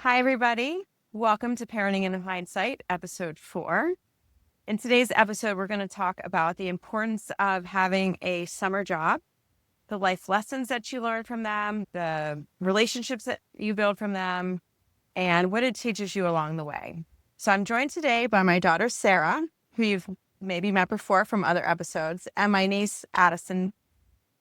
Hi, everybody. Welcome to Parenting in Hindsight, episode 4. In today's episode, we're going to talk about the importance of having a summer job, the life lessons that you learn from them, the relationships that you build from them, and what it teaches you along the way. So I'm joined today by my daughter, Sarah, who you've maybe met before from other episodes, and my niece, Addison.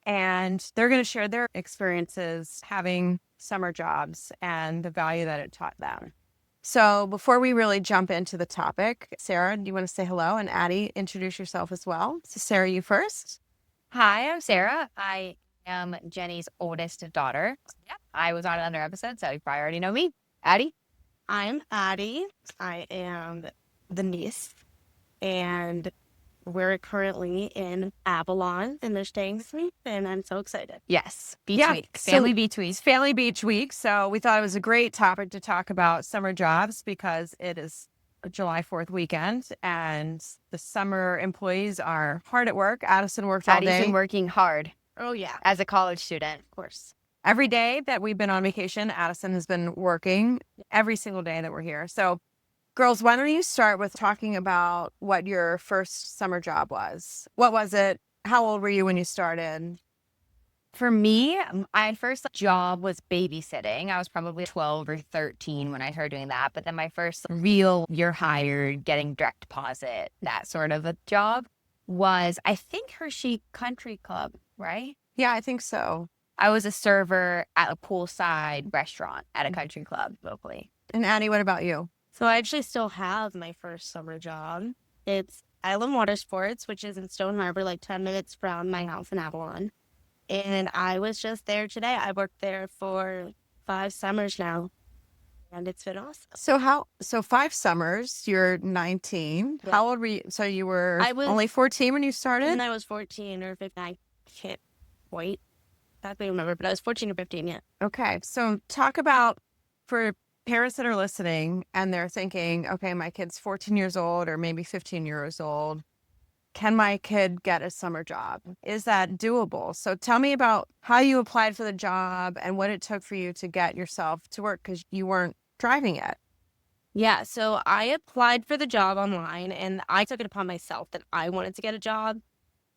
And they're going to share their experiences having summer jobs and the value that it taught them. So before we really jump into the topic, Sarah, do you want to say hello? And Addie, introduce yourself as well. So Sarah, you first. Hi, I'm Sarah. I am Jenny's oldest daughter. Yeah, I was on another episode, so you probably already know me. Addie? I'm Addie. I am the niece, and we're currently in Avalon, and they're staying this week, and I'm so excited. Yes, Beach Week. Family Beach Week. It's Family Beach Week. So we thought it was a great topic to talk about summer jobs because it is a July 4th weekend, and the summer employees are hard at work. Addison worked all Addie's day. been working hard Oh, yeah. as a college student. Of course. Every day that we've been on vacation, Addison has been working every single day that we're here. So, girls, why don't you start with talking about what your first summer job was? What was it? How old were you when you started? For me, my first job was babysitting. I was probably 12 or 13 when I started doing that. But then my first real you're hired, getting direct deposit, that sort of a job was, I think, Hershey Country Club, right? Yeah, I think so. I was a server at a poolside restaurant at a country club locally. And Addie, what about you? So I actually still have my first summer job. It's Island Water Sports, which is in Stone Harbor, like 10 minutes from my house in Avalon. And I was just there today. I worked there for 5 summers now, and it's been awesome. So 5 summers, you're 19. Yeah. How old were you? So you were I was- only 14 when you started? And I was 14 or 15. I can't quite exactly remember, but I was 14 or 15, yeah. Okay. So talk about, for parents that are listening and they're thinking, okay, my kid's 14 years old or maybe 15 years old. Can my kid get a summer job? Is that doable? So tell me about how you applied for the job and what it took for you to get yourself to work because you weren't driving yet. Yeah, so I applied for the job online, and I took it upon myself that I wanted to get a job.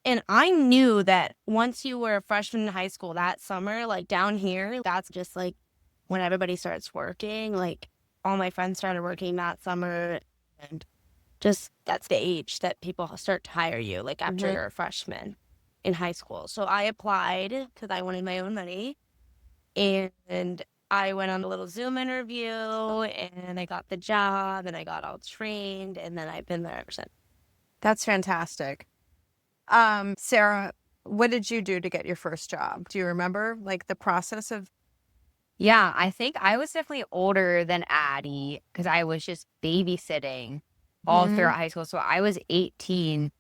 And I knew that once you were a freshman in high school that summer, like down here, that's just like when everybody starts working. Like all my friends started working that summer, and just that's the age that people start to hire you, like after you're a freshman in high school. So I applied because I wanted my own money, and I went on a little Zoom interview, and I got the job, and I got all trained, and then I've been there ever since. That's fantastic. Sarah, what did you do to get your first job? Do you remember like the process of? Yeah, I think I was definitely older than Addie because I was just babysitting all throughout high school. So I was 18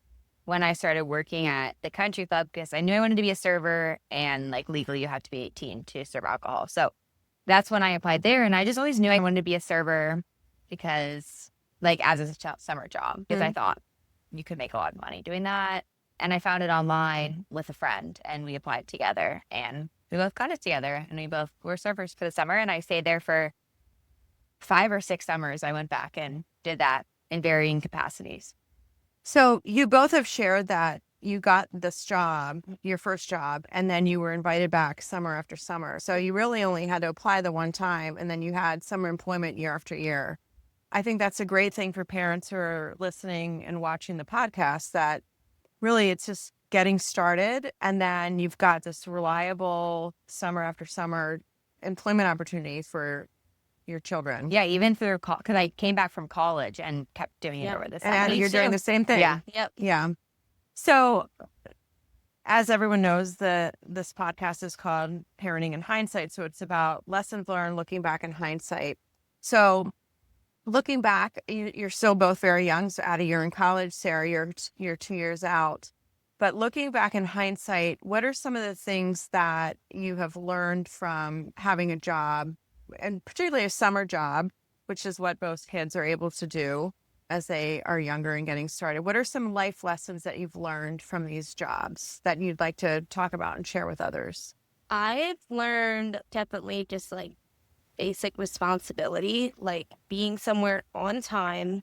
when I started working at the country club because I knew I wanted to be a server, and like legally you have to be 18 to serve alcohol. So that's when I applied there, and I just always knew I wanted to be a server because like as a summer job because I thought you could make a lot of money doing that. And I found it online with a friend, and we applied together, and we both got it together, and we both were servers for the summer. And I stayed there for 5 or 6 summers. I went back and did that in varying capacities. So you both have shared that you got this job, your first job, and then you were invited back summer after summer. So you really only had to apply the one time, and then you had summer employment year after year. I think that's a great thing for parents who are listening and watching the podcast, that really it's just getting started, and then you've got this reliable summer after summer employment opportunity for your children. Yeah, even through because I came back from college and kept doing it over the summer. And you're doing the same thing. Yeah. Yep. Yeah. So as everyone knows, this podcast is called Parenting in Hindsight. So it's about lessons learned looking back in hindsight. So looking back, you're still both very young. So Addie, you're in college. Sarah, you're 2 years out. But looking back in hindsight, what are some of the things that you have learned from having a job, and particularly a summer job, which is what both kids are able to do as they are younger and getting started? What are some life lessons that you've learned from these jobs that you'd like to talk about and share with others? I've learned definitely just like basic responsibility, like being somewhere on time,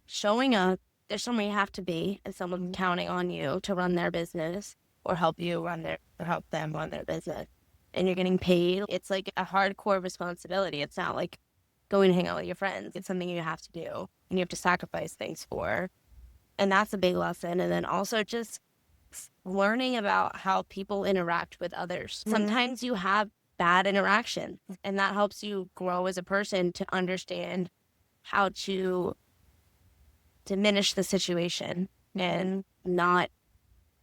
showing up. There's somewhere you have to be, and someone's counting on you to run their business or help help them run their business. And you're getting paid. It's like a hardcore responsibility. It's not like going to hang out with your friends. It's something you have to do and you have to sacrifice things for. And that's a big lesson. And then also just learning about how people interact with others. Sometimes you have bad interaction, and that helps you grow as a person to understand how to diminish the situation and not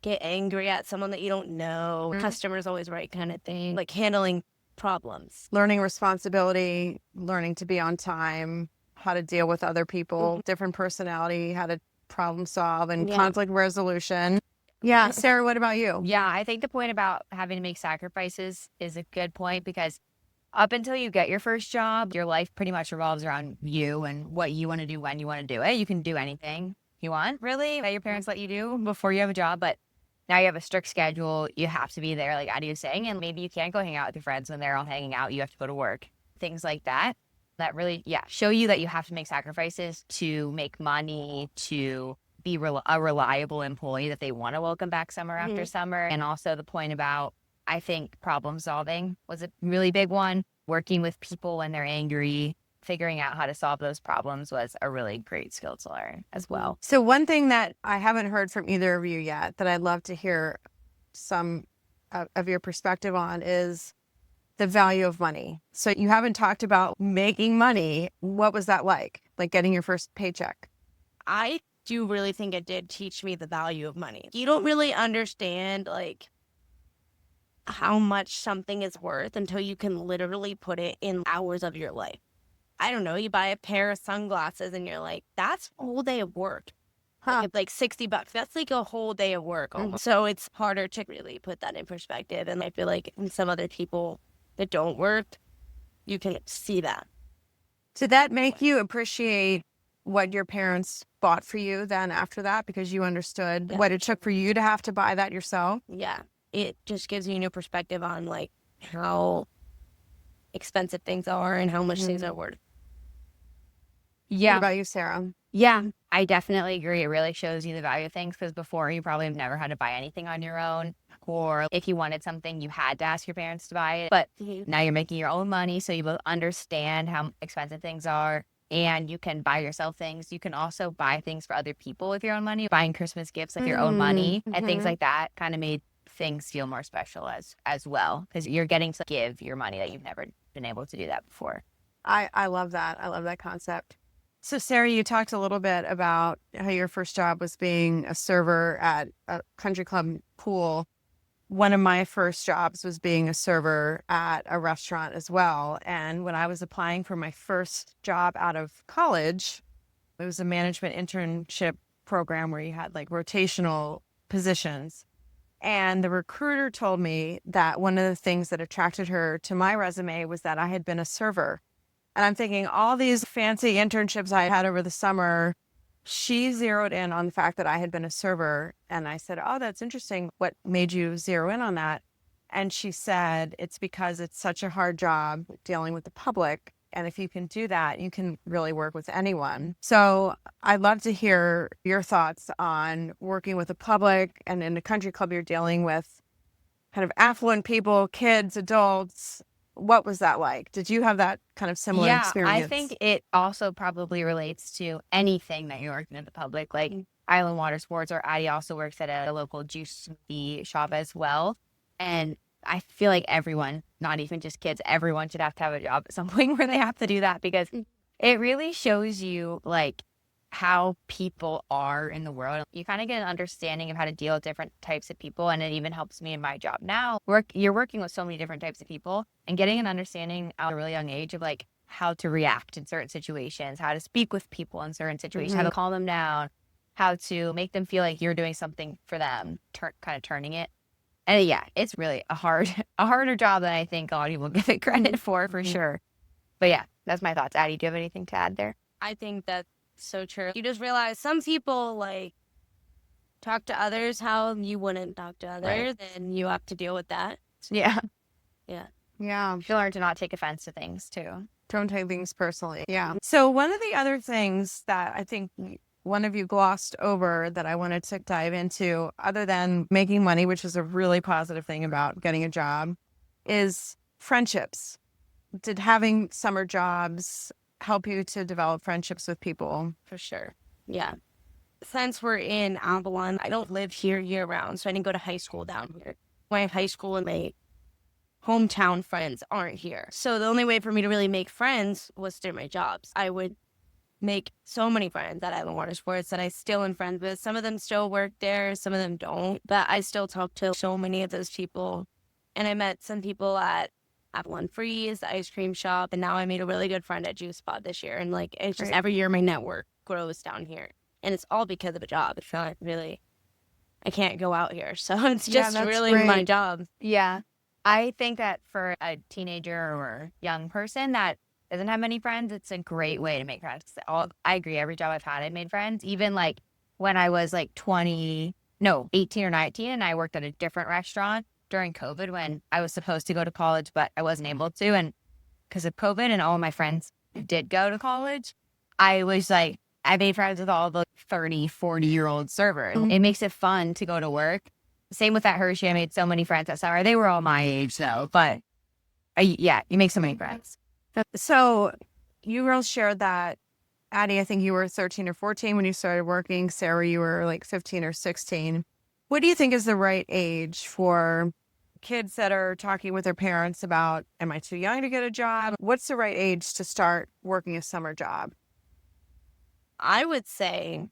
get angry at someone that you don't know. Customer's always right kind of thing. Like handling problems. Learning responsibility, learning to be on time, how to deal with other people, different personality, how to problem solve, and conflict resolution. Yeah. Sarah, what about you? Yeah, I think the point about having to make sacrifices is a good point, because up until you get your first job, your life pretty much revolves around you and what you want to do when you want to do it. You can do anything you want, really, that your parents let you do before you have a job. But now you have a strict schedule. You have to be there, like Addie was saying. And maybe you can't go hang out with your friends when they're all hanging out. You have to go to work. Things like that. That really, show you that you have to make sacrifices to make money, to be a reliable employee that they want to welcome back summer after summer. And also the point about, I think, problem solving was a really big one. Working with people when they're angry, figuring out how to solve those problems was a really great skill to learn as well. So one thing that I haven't heard from either of you yet that I'd love to hear some of your perspective on is the value of money. So you haven't talked about making money. What was that like getting your first paycheck? I do really think it did teach me the value of money. You don't really understand like how much something is worth until you can literally put it in hours of your life. I don't know, you buy a pair of sunglasses and you're like, that's a whole day of work. Like $60. That's like a whole day of work almost. So it's harder to really put that in perspective. And I feel like in some other people that don't work, you can see that. Did that make you appreciate what your parents bought for you then after that, because you understood what it took for you to have to buy that yourself? Yeah. It just gives you a new perspective on like how expensive things are and how much things are worth. What about you, Sarah? Yeah, I definitely agree. It really shows you the value of things, because before you probably have never had to buy anything on your own, or if you wanted something, you had to ask your parents to buy it. But now you're making your own money, so you both understand how expensive things are, and you can buy yourself things. You can also buy things for other people with your own money, buying Christmas gifts with your own money and things like that. Kind of made things feel more special as well, because you're getting to give your money that you've never been able to do that before. I love that. I love that concept. So Sarah, you talked a little bit about how your first job was being a server at a country club pool. One of my first jobs was being a server at a restaurant as well. And when I was applying for my first job out of college, it was a management internship program where you had like rotational positions. And the recruiter told me that one of the things that attracted her to my resume was that I had been a server. And I'm thinking all these fancy internships I had over the summer, she zeroed in on the fact that I had been a server. And I said, oh, that's interesting. What made you zero in on that? And she said, it's because it's such a hard job dealing with the public. And if you can do that, you can really work with anyone. So I'd love to hear your thoughts on working with the public, and in a country club, you're dealing with kind of affluent people, kids, adults. What was that like? Did you have that kind of similar experience? I think it also probably relates to anything that you're working at the public, like Island Water Sports, or Addie also works at a local juice smoothie shop as well. And I feel like everyone, not even just kids, everyone should have to have a job at some point where they have to do that, because it really shows you like how people are in the world. You kind of get an understanding of how to deal with different types of people, and it even helps me in my job now. You're working with so many different types of people, and getting an understanding at a really young age of like how to react in certain situations, how to speak with people in certain situations, how to calm them down, how to make them feel like you're doing something for them, kind of turning it. And yeah, it's really a harder job than I think a lot of people give it credit for sure. But yeah, that's my thoughts. Addie, do you have anything to add there? I think that's so true. You just realize some people like talk to others how you wouldn't talk to others, and you have to deal with that. Yeah. Yeah. You should learn to not take offense to things too. Don't take things personally. Yeah. So one of the other things that I think one of you glossed over that I wanted to dive into, other than making money, which is a really positive thing about getting a job, is friendships. Did having summer jobs help you to develop friendships with people? For sure. Yeah. Since we're in Avalon, I don't live here year round, so I didn't go to high school down here. My high school and my hometown friends aren't here. So the only way for me to really make friends was through my jobs. I would make so many friends at Island Water Sports that I still am friends with. Some of them still work there, some of them don't, but I still talk to so many of those people. And I met some people at Avalon Freeze, the ice cream shop, and now I made a really good friend at Juice Spot this year. And like, it's just Right. every year my network grows down here. And it's all because of a job. It's not really, I can't go out here. So it's Yeah, just that's really my great. job. Yeah. I think that for a teenager or young person that doesn't have many friends, it's a great way to make friends. I agree. Every job I've had, I made friends. Even like when I was like 18 or 19, and I worked at a different restaurant during COVID when I was supposed to go to college, but I wasn't able to. And because of COVID and all of my friends did go to college, I was like, I made friends with all the 30, 40-year-old servers. Mhm. It makes it fun to go to work. Same with that Hershey. I made so many friends at Sour. They were all my age though, but yeah, you make so many friends. So you girls shared that, Addie, I think you were 13 or 14 when you started working. Sarah, you were like 15 or 16. What do you think is the right age for kids that are talking with their parents about, am I too young to get a job? What's the right age to start working a summer job? I would say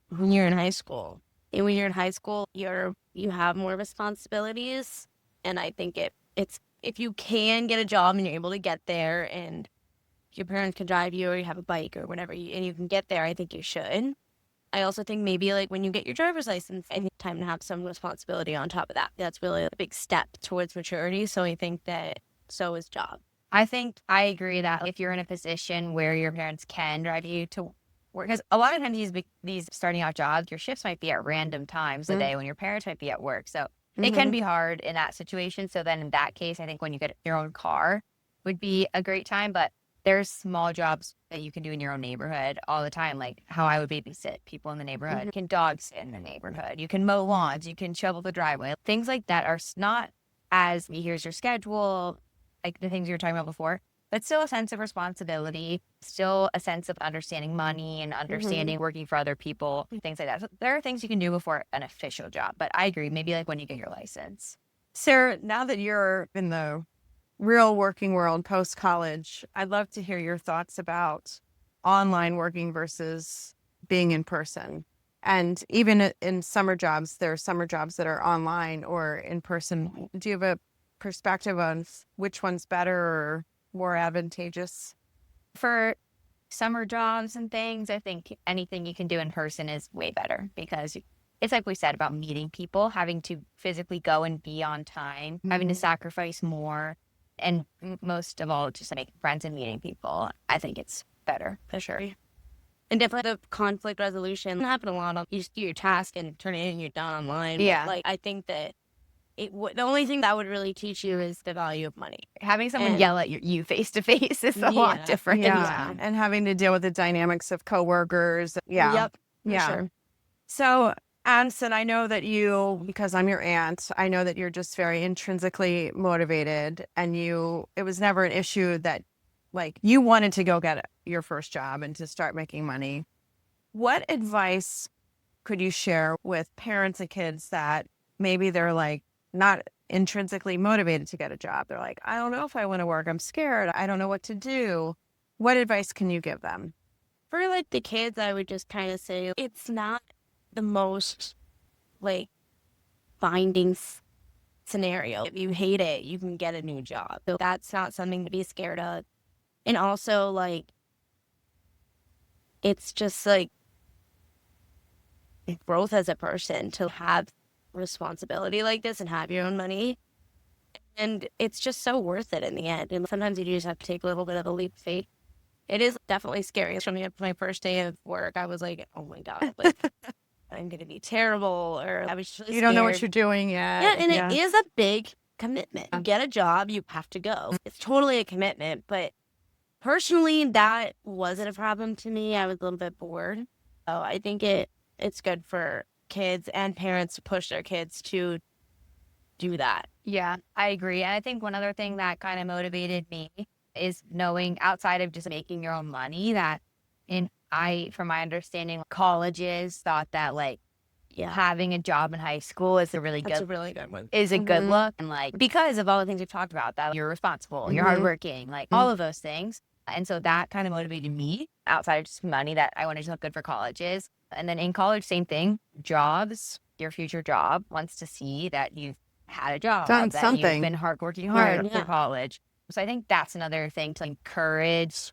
when you're in high school. And when you're in high school, you have more responsibilities. And I think it's if you can get a job and you're able to get there and your parents can drive you or you have a bike or whatever and you can get there, I think you should. I also think maybe like when you get your driver's license, I think it's time to have some responsibility on top of that. That's really a big step towards maturity. So I think that so is job. I think I agree that if you're in a position where your parents can drive you to work, because a lot of times these starting out jobs, your shifts might be at random times a day when your parents might be at work. So it can be hard in that situation. So then in that case, I think when you get your own car would be a great time. But there's small jobs that you can do in your own neighborhood all the time, like how I would babysit people in the neighborhood. You can dog sit in the neighborhood. You can mow lawns. You can shovel the driveway. Things like that are not as here's your schedule, like the things you were talking about before, but still a sense of responsibility, still a sense of understanding money and understanding working for other people, things like that. So there are things you can do before an official job, but I agree, maybe like when you get your license. Sarah, now that you're in the real working world post-college, I'd love to hear your thoughts about online working versus being in person. And even in summer jobs, there are summer jobs that are online or in person. Do you have a perspective on which one's better or more advantageous? For summer jobs and things, I think anything you can do in person is way better because it's like we said about meeting people, having to physically go and be on time, having to sacrifice more, and most of all, just making friends and meeting people. I think it's better for sure. And definitely the conflict resolution happen a lot. You just do your task and turn it in and you're done online. Yeah. But, like, I think that the only thing that would really teach you is the value of money. Having someone And- yell at you face to face is a lot Yeah. different. Yeah. And having to deal with the dynamics of coworkers. Yeah. Yep. For Yeah. sure. So, Addison, I know that you, because I'm your aunt, I know that you're just very intrinsically motivated and it was never an issue that like you wanted to go get your first job and to start making money. What advice could you share with parents and kids that maybe they're like not intrinsically motivated to get a job? They're like, I don't know if I want to work. I'm scared. I don't know what to do. What advice can you give them? For like the kids, I would just kind of say it's not the most like binding scenario. If you hate it, you can get a new job. So that's not something to be scared of. And also like it's just like growth as a person to have responsibility like this and have your own money. And it's just so worth it in the end. And sometimes you just have to take a little bit of a leap of faith. It is definitely scary. Showing up my first day of work, I was like, oh my God, like I'm going to be terrible. Or I was just really You don't know what scared. you're doing yet. Yeah, and it is a big commitment. You get a job, you have to go. It's totally a commitment. But personally, that wasn't a problem to me. I was a little bit bored. So I think it's good for kids and parents to push their kids to do that. Yeah, I agree. And I think one other thing that kind of motivated me is knowing outside of just making your own money that from my understanding, colleges thought that like Yeah. having a job in high school is a really That's a good really good one. is a good Mhm. look. And like because of all the things we've talked about, that you're responsible, you're Mhm. hardworking, like all of those things. And so that kind of motivated me outside of just money that I wanted to look good for colleges. And then in college, same thing. Jobs, your future job wants to see that you've had a job, Done that something. you've been working Right. hard Yeah. for college. So I think that's another thing to encourage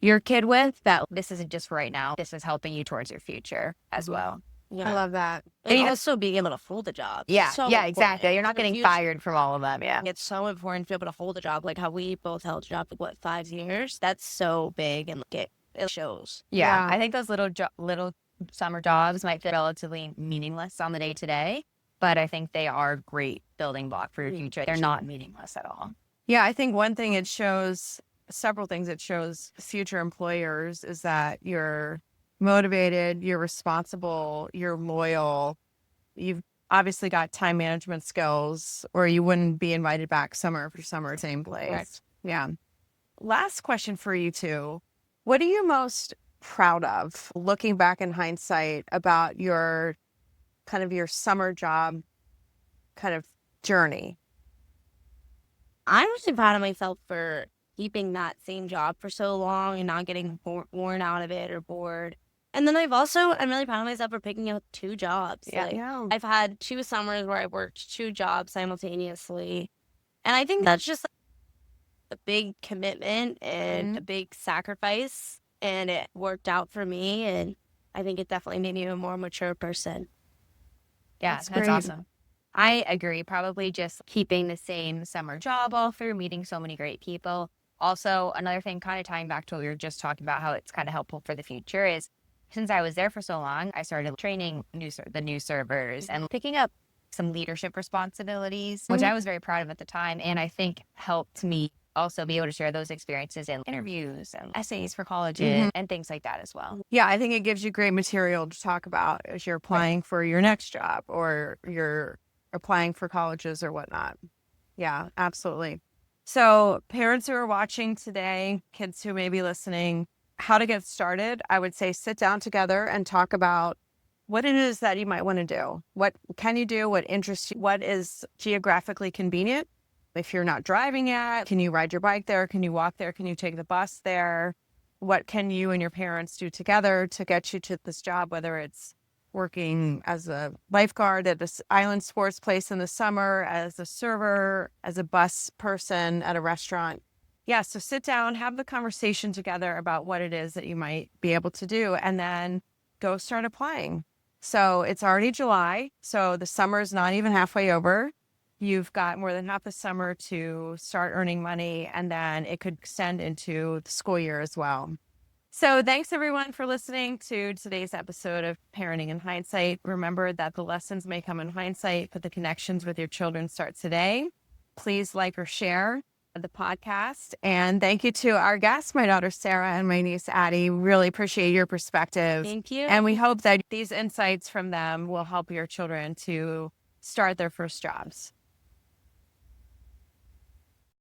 your kid with, that this isn't just for right now. This is helping you towards your future as well. Yeah. I love that. And even- also being able to hold a job. Yeah, So yeah, important. exactly. You're not In the getting future, fired from all of them. Yeah. It's so important to be able to hold a job, like how we both held a job for 5 years. That's so big, and like it shows. Yeah, Yeah. I think those little summer jobs might feel relatively meaningless on the day to day, but I think they are a great building block for your future. They're not meaningless at all. Yeah, I think one thing it shows, several things it shows future employers is that you're motivated, you're responsible, you're loyal. You've obviously got time management skills, or you wouldn't be invited back summer after summer, same place. Correct. Yeah. Last question for you two. What are you most proud of looking back in hindsight about your kind of your summer job kind of journey? I'm really proud of myself for keeping that same job for so long and not getting worn out of it or bored. And then I'm really proud of myself for picking up 2 jobs. Yeah. Like, Yeah. I've had 2 summers where I worked 2 jobs simultaneously. And I think that's just a big commitment and a big sacrifice. And it worked out for me. And I think it definitely made me a more mature person. Yeah, That's that's great. awesome. I agree. Probably just keeping the same summer job all through, meeting so many great people. Also, another thing, kind of tying back to what we were just talking about, how it's kind of helpful for the future, is since I was there for so long, I started training the new servers and picking up some leadership responsibilities, which I was very proud of at the time. And I think helped me also be able to share those experiences in interviews and essays for colleges and things like that as well. Yeah, I think it gives you great material to talk about as you're applying for your next job or you're applying for colleges or whatnot. Yeah, absolutely. So parents who are watching today, kids who may be listening, how to get started, I would say sit down together and talk about what it is that you might want to do. What can you do? What interests you? What is geographically convenient? If you're not driving yet, can you ride your bike there? Can you walk there? Can you take the bus there? What can you and your parents do together to get you to this job, whether it's working as a lifeguard at this island sports place in the summer, as a server, as a bus person at a restaurant? Yeah, so sit down, have the conversation together about what it is that you might be able to do, and then go start applying. So it's already July, so the summer is not even halfway over. You've got more than half the summer to start earning money, and then it could extend into the school year as well. So thanks everyone for listening to today's episode of Parenting in Hindsight. Remember that the lessons may come in hindsight, but the connections with your children start today. Please like or share the podcast. And thank you to our guests, my daughter Sarah and my niece Addie. Really appreciate your perspective. Thank you. And we hope that these insights from them will help your children to start their first jobs.